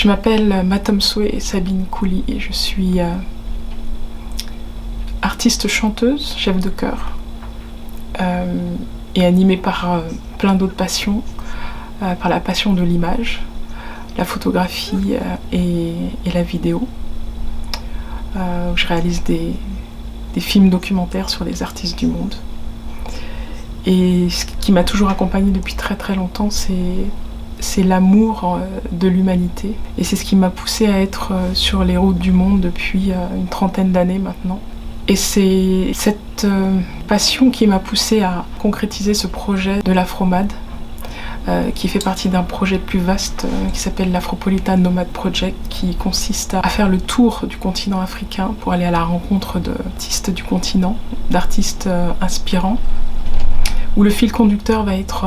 Je m'appelle Matamsoué Sabine Kouli et je suis artiste chanteuse, chef de chœur et animée par plein d'autres passions, par la passion de l'image, la photographie et la vidéo. Je réalise des films documentaires sur les artistes du monde. Et ce qui m'a toujours accompagnée depuis très très longtemps, c'est l'amour de l'humanité. Et c'est ce qui m'a poussée à être sur les routes du monde depuis une trentaine d'années maintenant. Et c'est cette passion qui m'a poussée à concrétiser ce projet de l'Afromad, qui fait partie d'un projet plus vaste qui s'appelle l'Afropolitan Nomad Project, qui consiste à faire le tour du continent africain pour aller à la rencontre d'artistes du continent, d'artistes inspirants, où le fil conducteur va être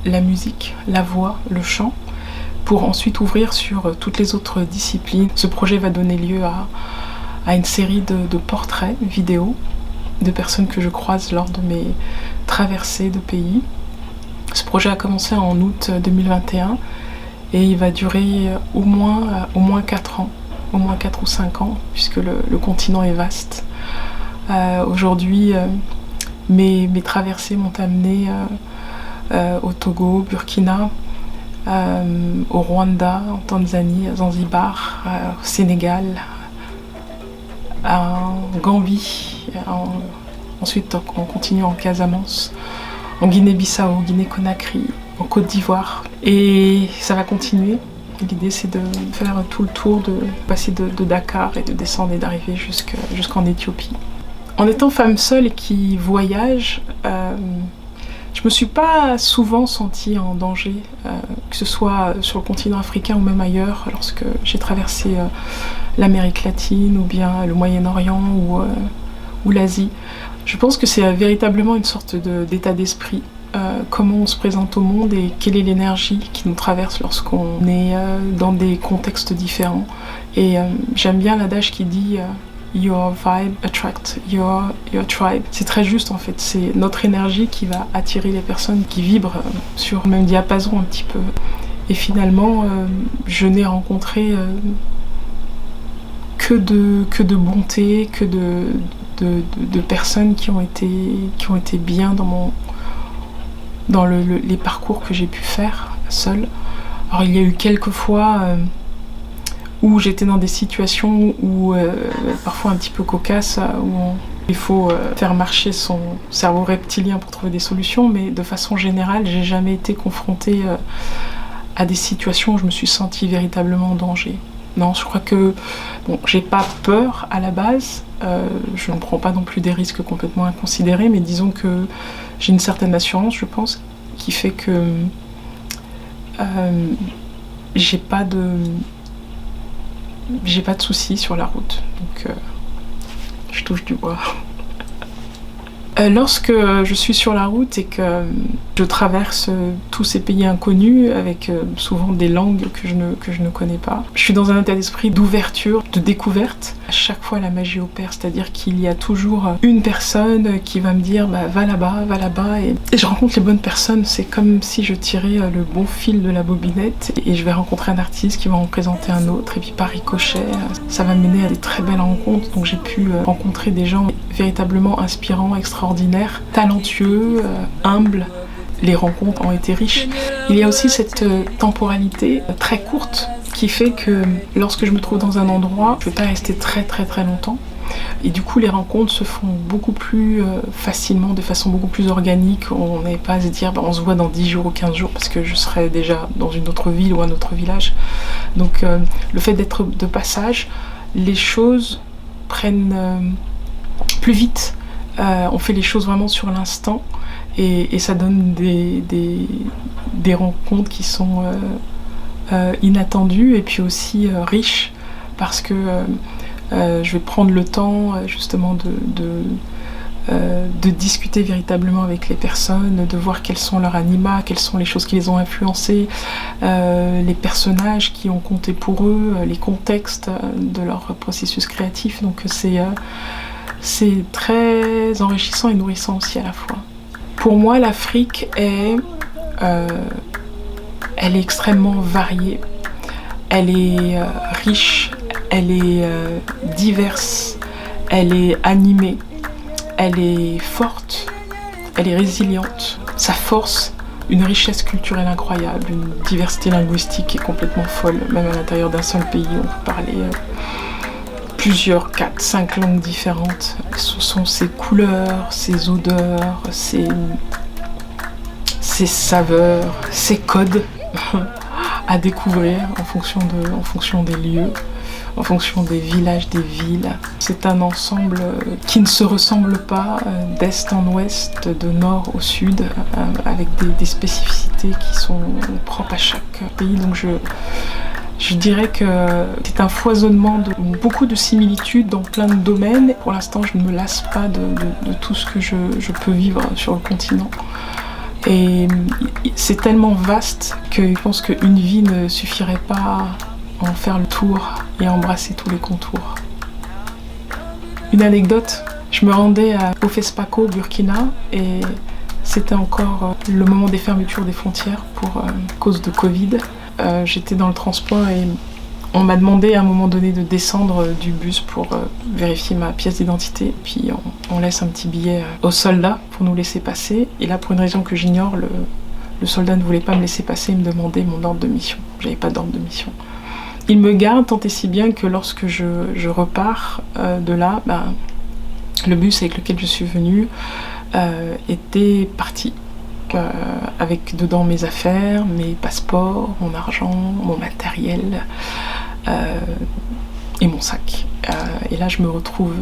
la musique, la voix, le chant, pour ensuite ouvrir sur toutes les autres disciplines. Ce projet va donner lieu à une série de portraits vidéo de personnes que je croise lors de mes traversées de pays. Ce projet a commencé en août 2021 et il va durer au moins 4 ans, au moins 4 ou 5 ans, puisque le continent est vaste. Aujourd'hui, mes traversées m'ont amené au Togo, Burkina, au Rwanda, en Tanzanie, à Zanzibar, au Sénégal, en Gambie, ensuite on continue en Casamance, en Guinée-Bissau, Guinée-Conakry, en Côte d'Ivoire. Et ça va continuer. L'idée c'est de faire tout le tour, de passer de Dakar et de descendre et d'arriver jusqu'en Éthiopie. En étant femme seule et qui voyage, je me suis pas souvent sentie en danger, que ce soit sur le continent africain ou même ailleurs, lorsque j'ai traversé l'Amérique latine ou bien le Moyen-Orient ou l'Asie. Je pense que c'est véritablement une sorte d'état d'esprit, comment on se présente au monde et quelle est l'énergie qui nous traverse lorsqu'on est dans des contextes différents. Et j'aime bien l'adage qui dit Your vibe attract your tribe. C'est très juste en fait, c'est notre énergie qui va attirer les personnes qui vibrent sur le même diapason un petit peu. Et finalement, je n'ai rencontré que de bonté, que de personnes qui ont été bien dans les parcours que j'ai pu faire seule. Alors il y a eu quelques fois où j'étais dans des situations où parfois un petit peu cocasses, où il faut faire marcher son cerveau reptilien pour trouver des solutions, mais de façon générale, j'ai jamais été confrontée à des situations où je me suis sentie véritablement en danger. Non, je crois que j'ai pas peur à la base, je ne prends pas non plus des risques complètement inconsidérés, mais disons que j'ai une certaine assurance, je pense, qui fait que j'ai pas de soucis sur la route, donc je touche du bois. Lorsque je suis sur la route et que je traverse tous ces pays inconnus avec souvent des langues que je ne connais pas, je suis dans un état d'esprit d'ouverture, de découverte. À chaque fois la magie opère, c'est-à-dire qu'il y a toujours une personne qui va me dire va là-bas et je rencontre les bonnes personnes. C'est comme si je tirais le bon fil de la bobinette et je vais rencontrer un artiste qui va en présenter un autre et puis par ricochet ça va mener à des très belles rencontres. Donc j'ai pu rencontrer des gens véritablement inspirants, extraordinaires, talentueux, humbles. Les rencontres ont été riches. Il y a aussi cette temporalité très courte qui fait que lorsque je me trouve dans un endroit, je ne vais pas rester très longtemps. Et du coup, les rencontres se font beaucoup plus facilement, de façon beaucoup plus organique. On n'est pas à se dire on se voit dans 10 jours ou 15 jours parce que je serai déjà dans une autre ville ou un autre village. Donc le fait d'être de passage, les choses prennent plus vite. On fait les choses vraiment sur l'instant et ça donne des rencontres qui sont inattendues et puis aussi riches parce que je vais prendre le temps justement de discuter véritablement avec les personnes, de voir quels sont leurs anima, quelles sont les choses qui les ont influencés, les personnages qui ont compté pour eux, les contextes de leur processus créatif. Donc c'est très enrichissant et nourrissant aussi à la fois. Pour moi, l'Afrique elle est extrêmement variée. Elle est riche, elle est diverse, elle est animée, elle est forte, elle est résiliente. Sa force, une richesse culturelle incroyable, une diversité linguistique qui est complètement folle. Même à l'intérieur d'un seul pays, on peut parler plusieurs, 4, 5 langues différentes. Ce sont ses couleurs, ses odeurs, ses saveurs, ses codes à découvrir en fonction des lieux, en fonction des villages, des villes. C'est un ensemble qui ne se ressemble pas d'est en ouest, de nord au sud, avec des spécificités qui sont propres à chaque pays. Donc je dirais que c'est un foisonnement de beaucoup de similitudes dans plein de domaines. Pour l'instant, je ne me lasse pas de tout ce que je peux vivre sur le continent. Et c'est tellement vaste que je pense qu'une vie ne suffirait pas à en faire le tour et à embrasser tous les contours. Une anecdote, je me rendais au FESPACO, au Burkina, et c'était encore le moment des fermetures des frontières pour cause de Covid. J'étais dans le transport et on m'a demandé à un moment donné de descendre du bus pour vérifier ma pièce d'identité. Puis on laisse un petit billet au soldat pour nous laisser passer. Et là, pour une raison que j'ignore, le soldat ne voulait pas me laisser passer, il me demandait mon ordre de mission. J'avais pas d'ordre de mission. Il me garde tant et si bien que lorsque je repars de là, le bus avec lequel je suis venue était parti. Avec dedans mes affaires, mes passeports, mon argent, mon matériel et mon sac. Et là je me retrouve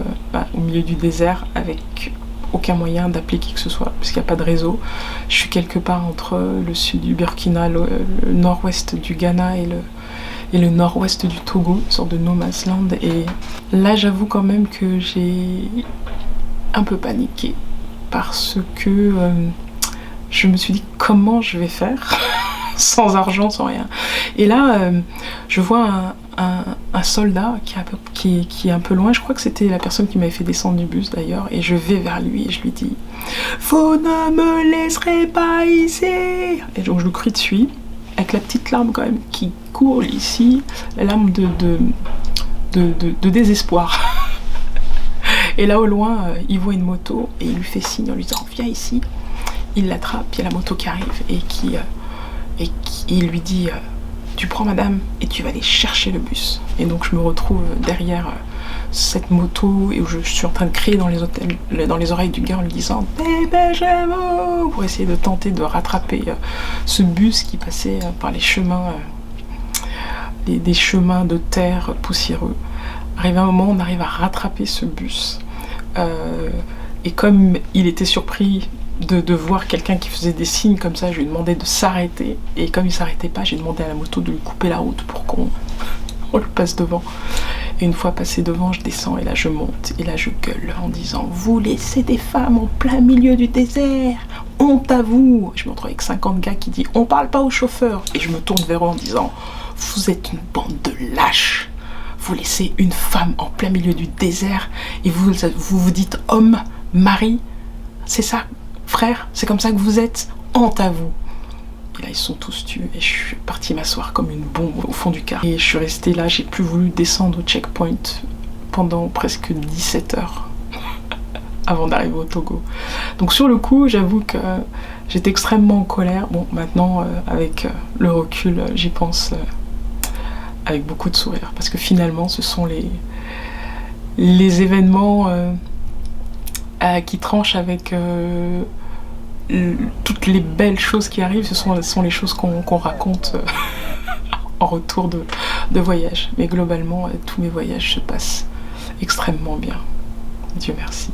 au milieu du désert avec aucun moyen d'appeler qui que ce soit, parce qu'il n'y a pas de réseau. Je suis quelque part entre le sud du Burkina, le nord-ouest du Ghana et le nord-ouest du Togo, une sorte de no man's land. Et là j'avoue quand même que j'ai un peu paniqué, parce que je me suis dit comment je vais faire sans argent, sans rien. Et là, je vois un soldat qui est un peu loin. Je crois que c'était la personne qui m'avait fait descendre du bus d'ailleurs. Et je vais vers lui et je lui dis « Vous ne me laisserez pas ici !» Et donc je le crie dessus, avec la petite larme quand même qui coule ici, la larme de désespoir. Et là au loin, il voit une moto et il lui fait signe en lui disant « Viens ici !» Il l'attrape, il y a la moto qui arrive et il lui dit tu prends madame et tu vas aller chercher le bus. Et donc je me retrouve derrière cette moto et où je suis en train de crier dans les oreilles du gars en lui disant dépêchez-vous, pour essayer de tenter de rattraper ce bus qui passait par les chemins, des chemins de terre poussiéreux. Arrivé un moment, on arrive à rattraper ce bus et comme il était surpris de voir quelqu'un qui faisait des signes comme ça, je lui ai demandé de s'arrêter. Et comme il s'arrêtait pas, j'ai demandé à la moto de lui couper la route pour qu'on le passe devant. Et une fois passé devant, je descends et là je monte. Et là je gueule en disant « Vous laissez des femmes en plein milieu du désert, honte à vous !» Je me retrouve avec 50 gars qui disent « On parle pas au chauffeur !» Et je me tourne vers eux en disant « Vous êtes une bande de lâches ! Vous laissez une femme en plein milieu du désert et vous dites homme, mari, c'est ça ? Frère, c'est comme ça que vous êtes, honte à vous. » Et là, ils sont tous tués et je suis partie m'asseoir comme une bombe au fond du car. Et je suis restée là, j'ai plus voulu descendre au checkpoint pendant presque 17 heures avant d'arriver au Togo. Donc sur le coup, j'avoue que j'étais extrêmement en colère. Bon, maintenant, avec le recul, j'y pense avec beaucoup de sourire. Parce que finalement, ce sont les événements qui tranchent avec toutes les belles choses qui arrivent, ce sont les choses qu'on raconte en retour de voyage. Mais globalement, tous mes voyages se passent extrêmement bien. Dieu merci.